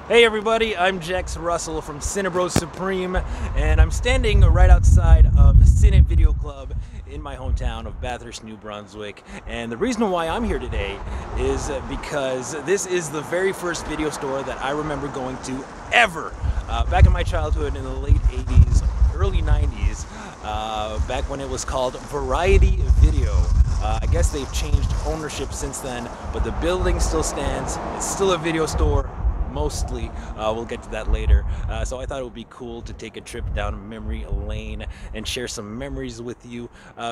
Hey everybody, I'm Jex Russell from CineBrosSupreme, and I'm standing right outside of Cine-Video Club in my hometown of Bathurst, New-Brunswick. And the reason why I'm here today is because this is the very first video store that I remember going to ever. Back in my childhood in the late 80s, early 90s, back when it was called Variety Video. I guess they've changed ownership since then, but the building still stands. It's still a video store. Mostly. We'll get to that later. So I thought it would be cool to take a trip down memory lane and share some memories with you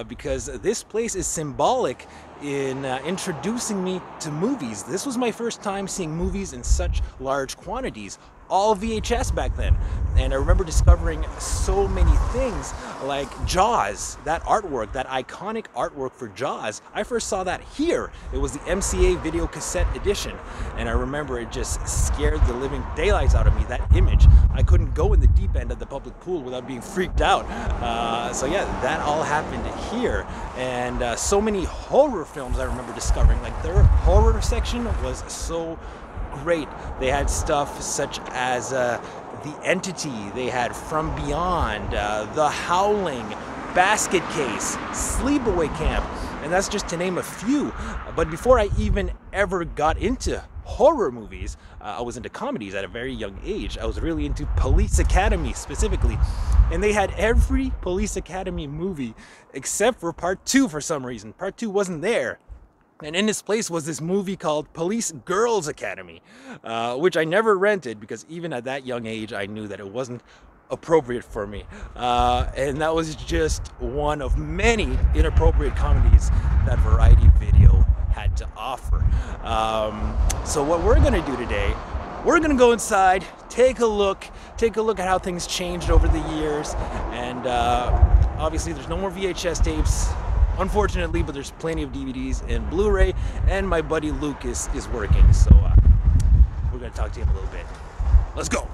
because this place is symbolic in introducing me to movies. This was my first time seeing movies in such large quantities. All VHS back then. And I remember discovering so many things like Jaws, that artwork, that iconic artwork for Jaws. I first saw that here. It was the MCA video cassette edition. And I remember it just scared the living daylights out of me, that image. I couldn't go in the deep end of the public pool without being freaked out. So yeah, that all happened here. And so many horror films I remember discovering. Like their horror section was so great. They had stuff such as The Entity, they had From Beyond, The Howling, Basket Case, Sleepaway Camp, and that's just to name a few. But before I even ever got into horror movies, I was into comedies at a very young age. I was really into Police Academy specifically, and they had every Police Academy movie except for Part 2 for some reason. Part 2 wasn't there. And in this place was this movie called Police Girls Academy, which I never rented because even at that young age, I knew that it wasn't appropriate for me. And that was just one of many inappropriate comedies that Variety Video had to offer. So what we're gonna do today, we're gonna go inside, take a look at how things changed over the years. And obviously there's no more VHS tapes, unfortunately, but there's plenty of DVDs and Blu-ray, and my buddy Lucas is working, so we're gonna talk to him a little bit. Let's go.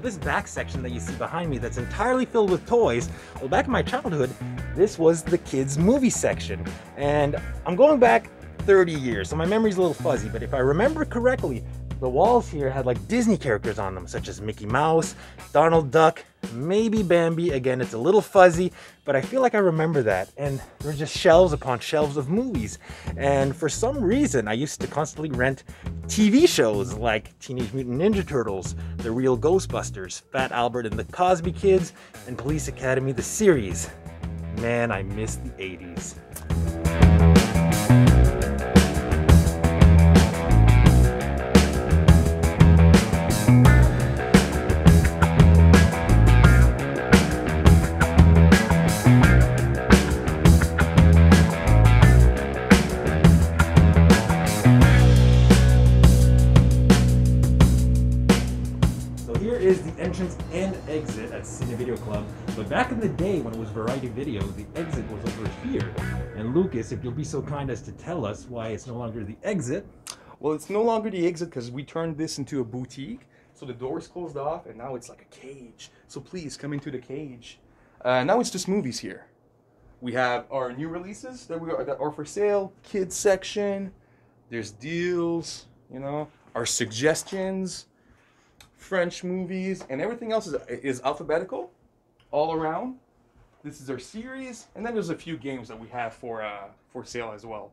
This back section that you see behind me that's entirely filled with toys, well, back in my childhood, this was the kids' movie section. And I'm going back 30 years, so my memory's a little fuzzy, but if I remember correctly, the walls here had like Disney characters on them, such as Mickey Mouse, Donald Duck, maybe Bambi. Again, it's a little fuzzy, but I feel like I remember that. And there were just shelves upon shelves of movies. And for some reason, I used to constantly rent TV shows like Teenage Mutant Ninja Turtles, The Real Ghostbusters, Fat Albert and the Cosby Kids, and Police Academy, the series. Man, I miss the 80s. Is the entrance and exit at Cine-Video Club, but back in the day when it was Variety Video, the exit was over here. And Lucas, if you'll be so kind as to tell us why it's no longer the exit. Well, it's no longer the exit because we turned this into a boutique, so the door's closed off and now it's like a cage. So please come into the cage. Now it's just movies here. We have our new releases that are for sale, kids section, there's deals, you know, our suggestions, French movies, and everything else is alphabetical all around. This is our series, and then there's a few games that we have for sale as well.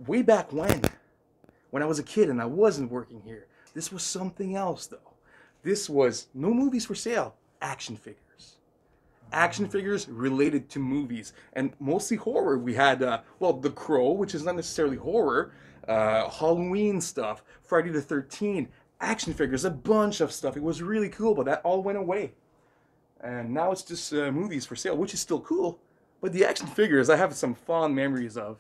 Way back when I was a kid and I wasn't working here, this was something else though. This was no movies for sale, action figures. Action figures related to movies, and mostly horror. We had, well, The Crow, which is not necessarily horror, Halloween stuff, Friday the 13th, action figures, a bunch of stuff. It was really cool, but that all went away. And now it's just movies for sale, which is still cool. But the action figures, I have some fond memories of.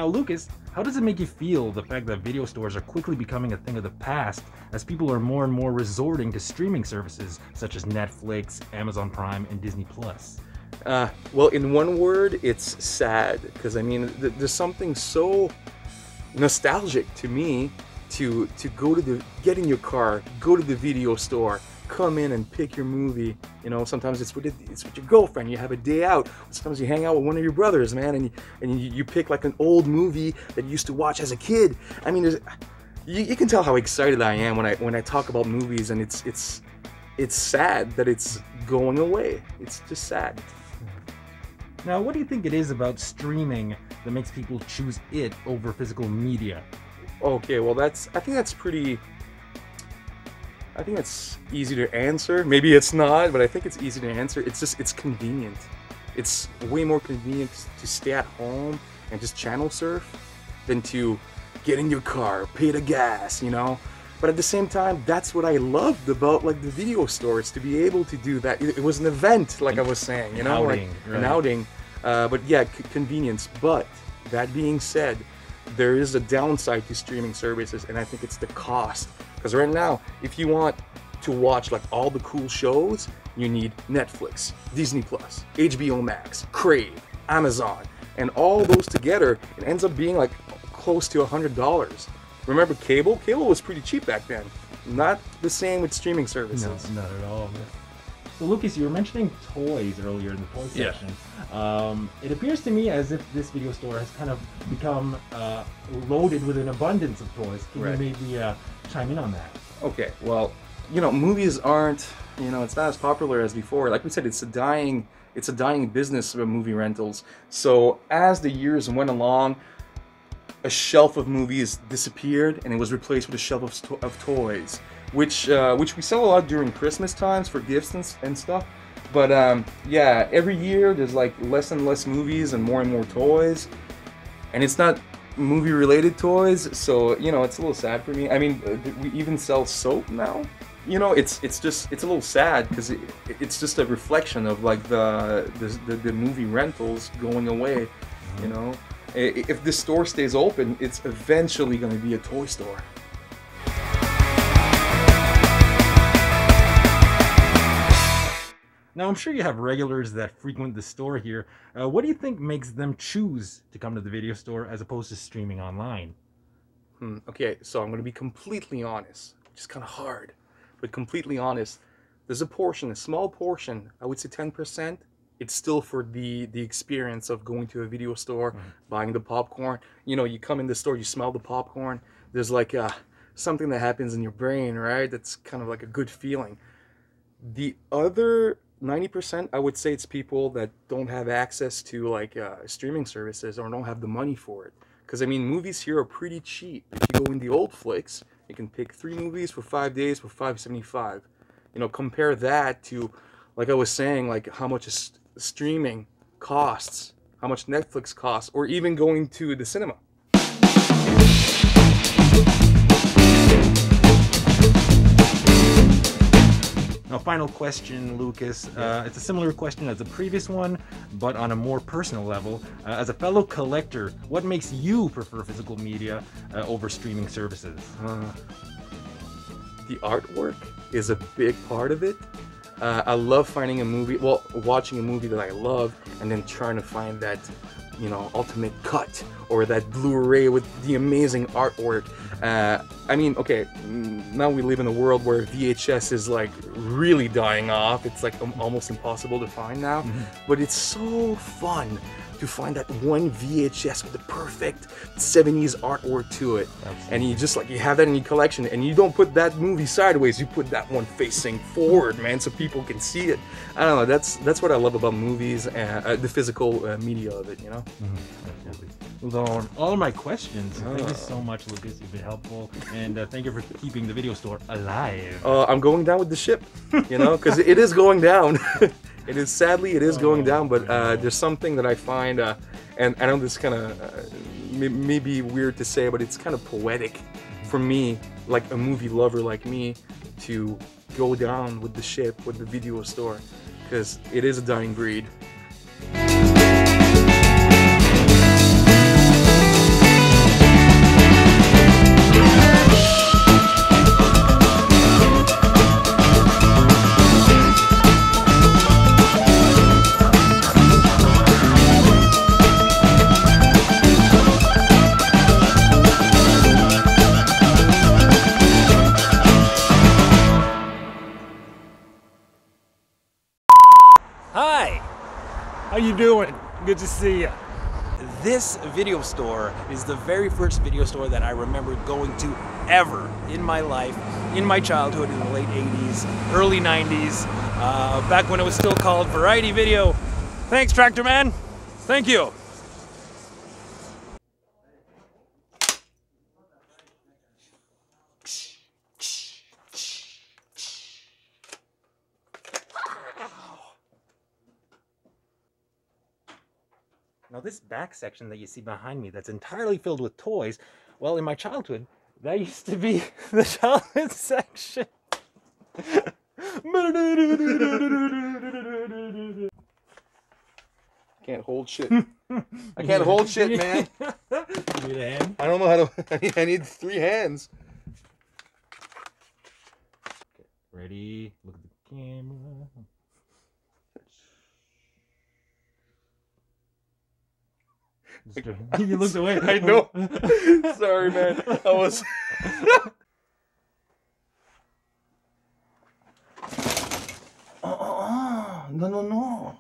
Now, Lucas, how does it make you feel, the fact that video stores are quickly becoming a thing of the past as people are more and more resorting to streaming services such as Netflix, Amazon Prime, and Disney+. Well, in one word, it's sad, because I mean, there's something so nostalgic to me to get in your car, go to the video store, come in and pick your movie. You know, sometimes it's with your girlfriend, you have a day out. Sometimes you hang out with one of your brothers, man, and you pick like an old movie that you used to watch as a kid. I mean, you can tell how excited I am when I talk about movies, and it's sad that it's going away. It's just sad. Now, what do you think it is about streaming that makes people choose it over physical media? Okay, well, I think that's easy to answer. Maybe it's not, but I think it's easy to answer. It's convenient. It's way more convenient to stay at home and just channel surf than to get in your car, pay the gas, you know? But at the same time, that's what I loved about like the video stores, to be able to do that. It was an event, like I was saying, you know, outing, like right. An outing. But yeah, convenience. But that being said, there is a downside to streaming services, and I think it's the cost. Because right now, if you want to watch like all the cool shows, you need Netflix, Disney+, HBO Max, Crave, Amazon, and all those together, it ends up being like close to $100. Remember cable? Cable was pretty cheap back then. Not the same with streaming services. No, not at all. Man. So Lucas, you were mentioning toys earlier in the toy section. It appears to me as if this video store has kind of become loaded with an abundance of toys. Can you maybe chime in on that? Okay, well, you know, movies aren't, you know, it's not as popular as before. Like we said, it's a dying business of movie rentals. So as the years went along, a shelf of movies disappeared and it was replaced with a shelf of toys, which we sell a lot during Christmas times for gifts and stuff. But yeah, every year there's like less and less movies and more toys, and it's not movie related toys, so you know, it's a little sad for me. I mean, we even sell soap now. You know, it's a little sad because it's just a reflection of like the movie rentals going away. You know, if this store stays open, it's eventually going to be a toy store. Now, I'm sure you have regulars that frequent the store here. What do you think makes them choose to come to the video store as opposed to streaming online? Okay, so I'm going to be completely honest, which is kind of hard, but completely honest. There's a small portion, I would say 10%. It's still for the experience of going to a video store, buying the popcorn. You know, you come in the store, you smell the popcorn. There's like something that happens in your brain, right? That's kind of like a good feeling. The other 90%, I would say it's people that don't have access to like streaming services or don't have the money for it. Because I mean, movies here are pretty cheap. If you go in the old flicks, you can pick 3 movies for 5 days for $5.75. You know, compare that to, like I was saying, like how much streaming costs, how much Netflix costs, or even going to the cinema. Now, final question, Lucas. It's a similar question as the previous one, but on a more personal level. As a fellow collector, what makes you prefer physical media over streaming services? The artwork is a big part of it. I love finding a movie, well, watching a movie that I love, and then trying to find that, you know, ultimate cut or that Blu-ray with the amazing artwork. I mean, okay, now we live in a world where VHS is like really dying off. It's like almost impossible to find now, but it's so fun to find that one VHS with the perfect 70s artwork to it. Absolutely. And you just like, you have that in your collection, and you don't put that movie sideways, you put that one facing forward, man, so people can see it. I don't know, that's what I love about movies and the physical media of it, you know? Absolutely. Those are all of my questions. Thank you so much, Lucas. You've been helpful, and thank you for keeping the video store alive. I'm going down with the ship, you know, because it is going down. It is, sadly, it is going down, but there's something that I find, and I know this kind of may be weird to say, but it's kind of poetic for me, like a movie lover like me, to go down with the ship, with the video store, because it is a dying breed. Hi. How you doing? Good to see you. This video store is the very first video store that I remember going to ever in my life, in my childhood in the late 80s, early 90s, back when it was still called Variety Video. Thanks, Tractor Man. Thank you. Now this back section that you see behind me that's entirely filled with toys, well, in my childhood, that used to be the childhood section. Can't hold shit. I can't hold shit, man. You need a hand? I don't know how to. I need 3 hands. Okay, ready? Look at the camera. You looked away. I know. Sorry, man. I was. No.